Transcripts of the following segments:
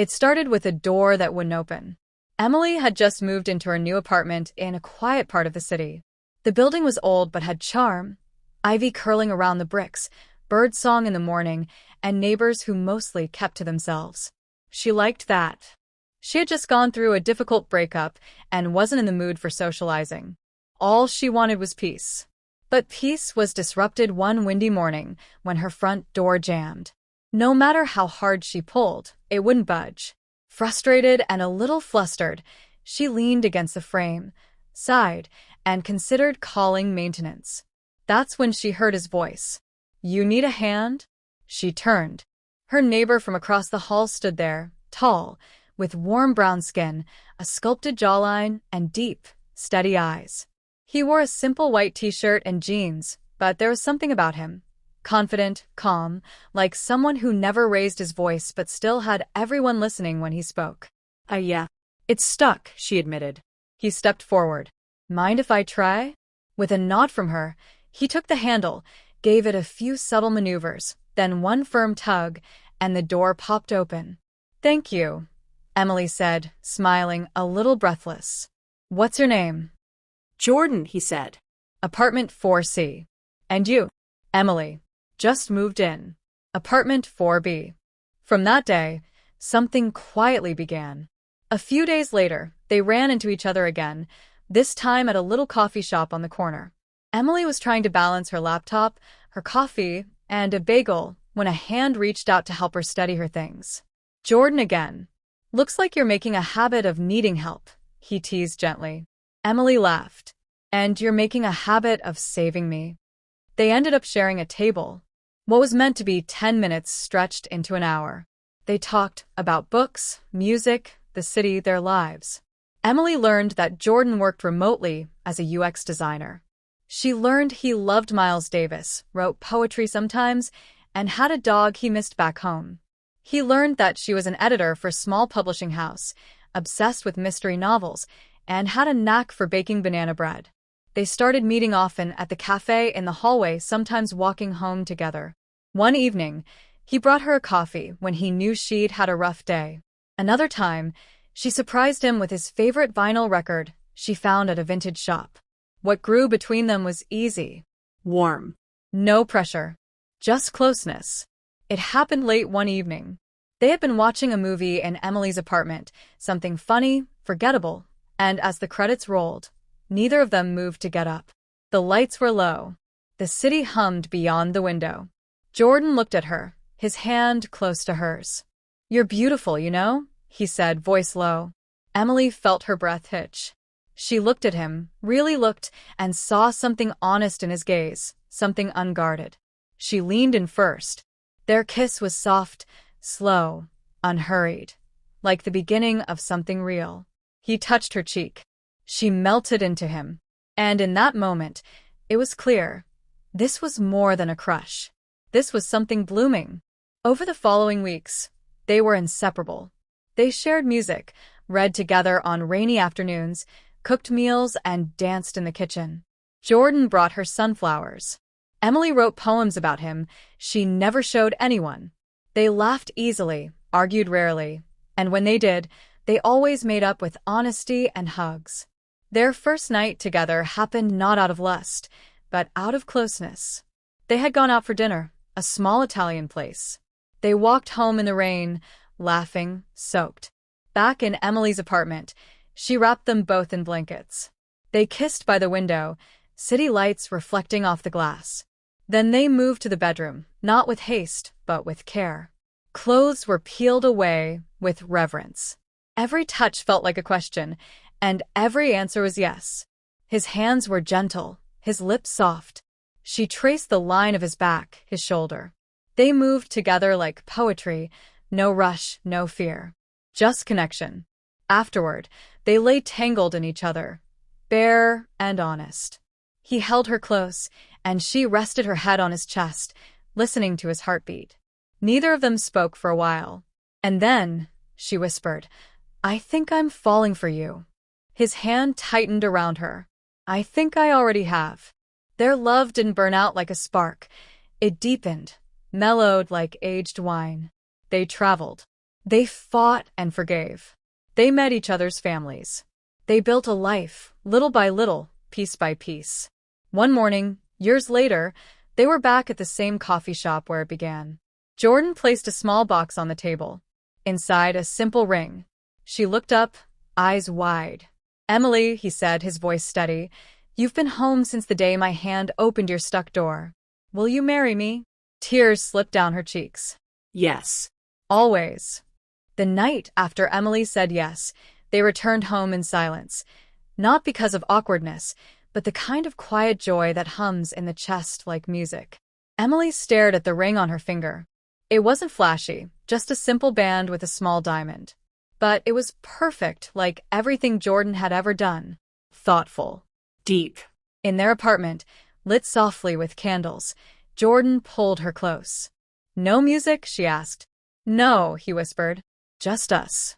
It started with a door that wouldn't open. Emily had just moved into her new apartment in a quiet part of the city. The building was old but had charm, ivy curling around the bricks, birdsong in the morning, and neighbors who mostly kept to themselves. She liked that. She had just gone through a difficult breakup and wasn't in the mood for socializing. All she wanted was peace. But peace was disrupted one windy morning when her front door jammed. No matter how hard she pulled, it wouldn't budge. Frustrated and a little flustered, she leaned against the frame, sighed, and considered calling maintenance. That's when she heard his voice. "You need a hand?" She turned. Her neighbor from across the hall stood there, tall, with warm brown skin, a sculpted jawline, and deep, steady eyes. He wore a simple white t-shirt and jeans, but there was something about him. Confident, calm, like someone who never raised his voice but still had everyone listening when he spoke. Yeah. It's stuck," she admitted. He stepped forward. "Mind if I try?" With a nod from her, he took the handle, gave it a few subtle maneuvers, then one firm tug, and the door popped open. "Thank you," Emily said, smiling, a little breathless. "What's your name?" "Jordan," he said. "Apartment 4C. And you?" "Emily. Just moved in. Apartment 4B. From that day, something quietly began. A few days later, they ran into each other again, this time at a little coffee shop on the corner. Emily was trying to balance her laptop, her coffee, and a bagel when a hand reached out to help her steady her things. "Jordan again. Looks like you're making a habit of needing help," he teased gently. Emily laughed. "And you're making a habit of saving me." They ended up sharing a table. What was meant to be 10 minutes stretched into an hour. They talked about books, music, the city, their lives. Emily learned that Jordan worked remotely as a UX designer. She learned he loved Miles Davis, wrote poetry sometimes, and had a dog he missed back home. He learned that she was an editor for a small publishing house, obsessed with mystery novels, and had a knack for baking banana bread. They started meeting often at the cafe in the hallway, sometimes walking home together. One evening, he brought her a coffee when he knew she'd had a rough day. Another time, she surprised him with his favorite vinyl record she found at a vintage shop. What grew between them was easy. Warm. No pressure. Just closeness. It happened late one evening. They had been watching a movie in Emily's apartment, something funny, forgettable, and as the credits rolled, neither of them moved to get up. The lights were low. The city hummed beyond the window. Jordan looked at her, his hand close to hers. "You're beautiful, you know?" he said, voice low. Emily felt her breath hitch. She looked at him, really looked, and saw something honest in his gaze, something unguarded. She leaned in first. Their kiss was soft, slow, unhurried, like the beginning of something real. He touched her cheek. She melted into him. And in that moment, it was clear. This was more than a crush. This was something blooming. Over the following weeks, they were inseparable. They shared music, read together on rainy afternoons, cooked meals, and danced in the kitchen. Jordan brought her sunflowers. Emily wrote poems about him she never showed anyone. They laughed easily, argued rarely, and when they did, they always made up with honesty and hugs. Their first night together happened not out of lust, but out of closeness. They had gone out for dinner, a small Italian place. They walked home in the rain, laughing, soaked. Back in Emily's apartment, she wrapped them both in blankets. They kissed by the window, city lights reflecting off the glass. Then they moved to the bedroom, not with haste, but with care. Clothes were peeled away with reverence. Every touch felt like a question, and every answer was yes. His hands were gentle, his lips soft. She traced the line of his back, his shoulder. They moved together like poetry, no rush, no fear. Just connection. Afterward, they lay tangled in each other, bare and honest. He held her close, and she rested her head on his chest, listening to his heartbeat. Neither of them spoke for a while. And then, she whispered, "I think I'm falling for you." His hand tightened around her. "I think I already have." Their love didn't burn out like a spark. It deepened, mellowed like aged wine. They traveled. They fought and forgave. They met each other's families. They built a life, little by little, piece by piece. One morning, years later, they were back at the same coffee shop where it began. Jordan placed a small box on the table. Inside, a simple ring. She looked up, eyes wide. "Emily," he said, his voice steady, "you've been home since the day my hand opened your stuck door. Will you marry me?" Tears slipped down her cheeks. Yes. Always. The night after Emily said yes, they returned home in silence. Not because of awkwardness, but the kind of quiet joy that hums in the chest like music. Emily stared at the ring on her finger. It wasn't flashy, just a simple band with a small diamond. But it was perfect, like everything Jordan had ever done. Thoughtful. Deep. In their apartment, lit softly with candles, Jordan pulled her close. "No music?" she asked. "No," he whispered. "Just us."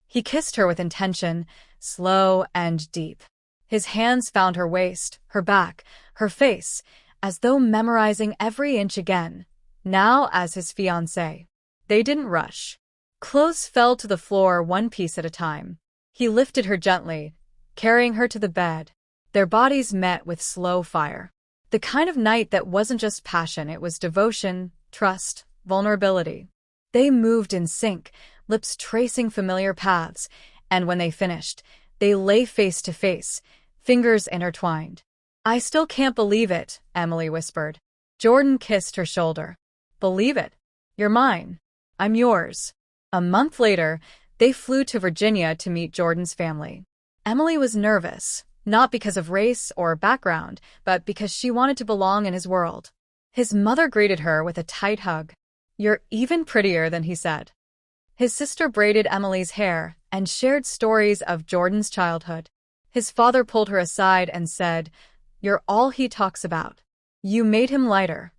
He kissed her with intention, slow and deep. His hands found her waist, her back, her face, as though memorizing every inch again. Now as his fiancée. They didn't rush. Clothes fell to the floor one piece at a time. He lifted her gently, carrying her to the bed. Their bodies met with slow fire. The kind of night that wasn't just passion, it was devotion, trust, vulnerability. They moved in sync, lips tracing familiar paths, and when they finished, they lay face to face, fingers intertwined. "I still can't believe it," Emily whispered. Jordan kissed her shoulder. "Believe it? You're mine. I'm yours." A month later, they flew to Virginia to meet Jordan's family. Emily was nervous, not because of race or background, but because she wanted to belong in his world. His mother greeted her with a tight hug. "You're even prettier than he said." His sister braided Emily's hair and shared stories of Jordan's childhood. His father pulled her aside and said, "You're all he talks about. You made him lighter."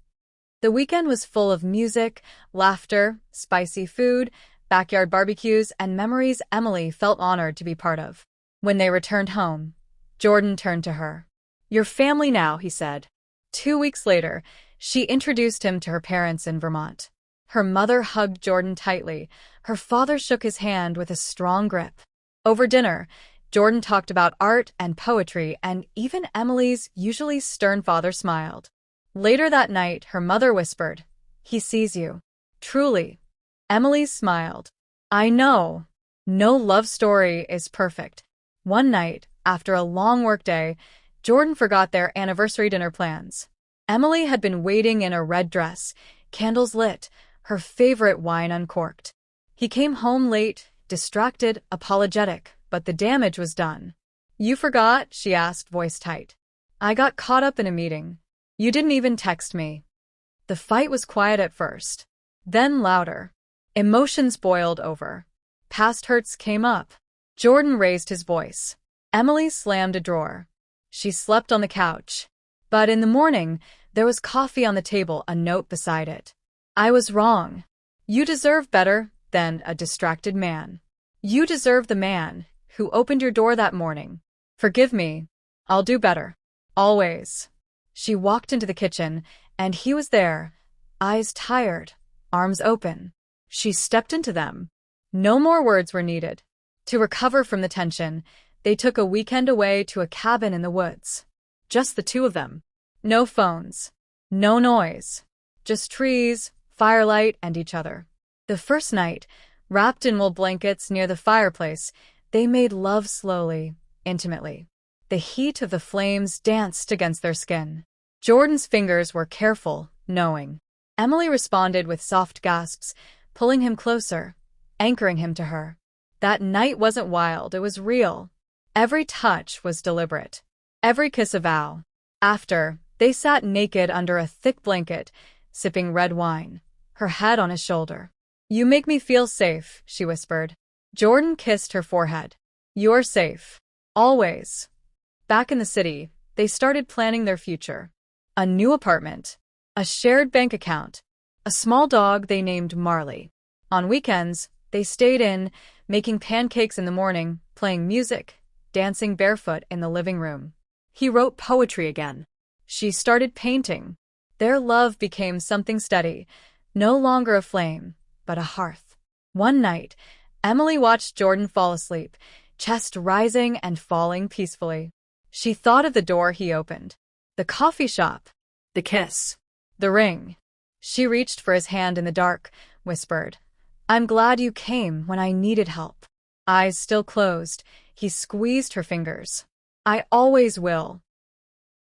The weekend was full of music, laughter, spicy food, backyard barbecues, and memories Emily felt honored to be part of. When they returned home, Jordan turned to her. "You're family now," he said. 2 weeks later, she introduced him to her parents in Vermont. Her mother hugged Jordan tightly. Her father shook his hand with a strong grip. Over dinner, Jordan talked about art and poetry, and even Emily's usually stern father smiled. Later that night, her mother whispered, "He sees you." Truly. Emily smiled. "I know. No love story is perfect." One night, after a long workday, Jordan forgot their anniversary dinner plans. Emily had been waiting in a red dress, candles lit, her favorite wine uncorked. He came home late, distracted, apologetic, but the damage was done. "You forgot?" she asked, voice tight. "I got caught up in a meeting. You didn't even text me." The fight was quiet at first, then louder. Emotions boiled over. Past hurts came up. Jordan raised his voice. Emily slammed a drawer. She slept on the couch. But in the morning, there was coffee on the table, a note beside it. "I was wrong. You deserve better than a distracted man. You deserve the man who opened your door that morning. Forgive me. I'll do better. Always." She walked into the kitchen, and he was there, eyes tired, arms open. She stepped into them. No more words were needed. To recover from the tension, they took a weekend away to a cabin in the woods. Just the two of them. No phones. No noise. Just trees, firelight, and each other. The first night, wrapped in wool blankets near the fireplace, they made love slowly, intimately. The heat of the flames danced against their skin. Jordan's fingers were careful, knowing. Emily responded with soft gasps, pulling him closer, anchoring him to her. That night wasn't wild, it was real. Every touch was deliberate. Every kiss a vow. After, they sat naked under a thick blanket, sipping red wine, her head on his shoulder. "You make me feel safe," she whispered. Jordan kissed her forehead. "You're safe. Always." Back in the city, they started planning their future. A new apartment, a shared bank account, a small dog they named Marley. On weekends, they stayed in, making pancakes in the morning, playing music, dancing barefoot in the living room. He wrote poetry again. She started painting. Their love became something steady, no longer a flame, but a hearth. One night, Emily watched Jordan fall asleep, chest rising and falling peacefully. She thought of the door he opened, the coffee shop, The kiss. the ring. She reached for his hand in the dark, whispered, "I'm glad you came when I needed help." Eyes still closed, he squeezed her fingers. "I always will."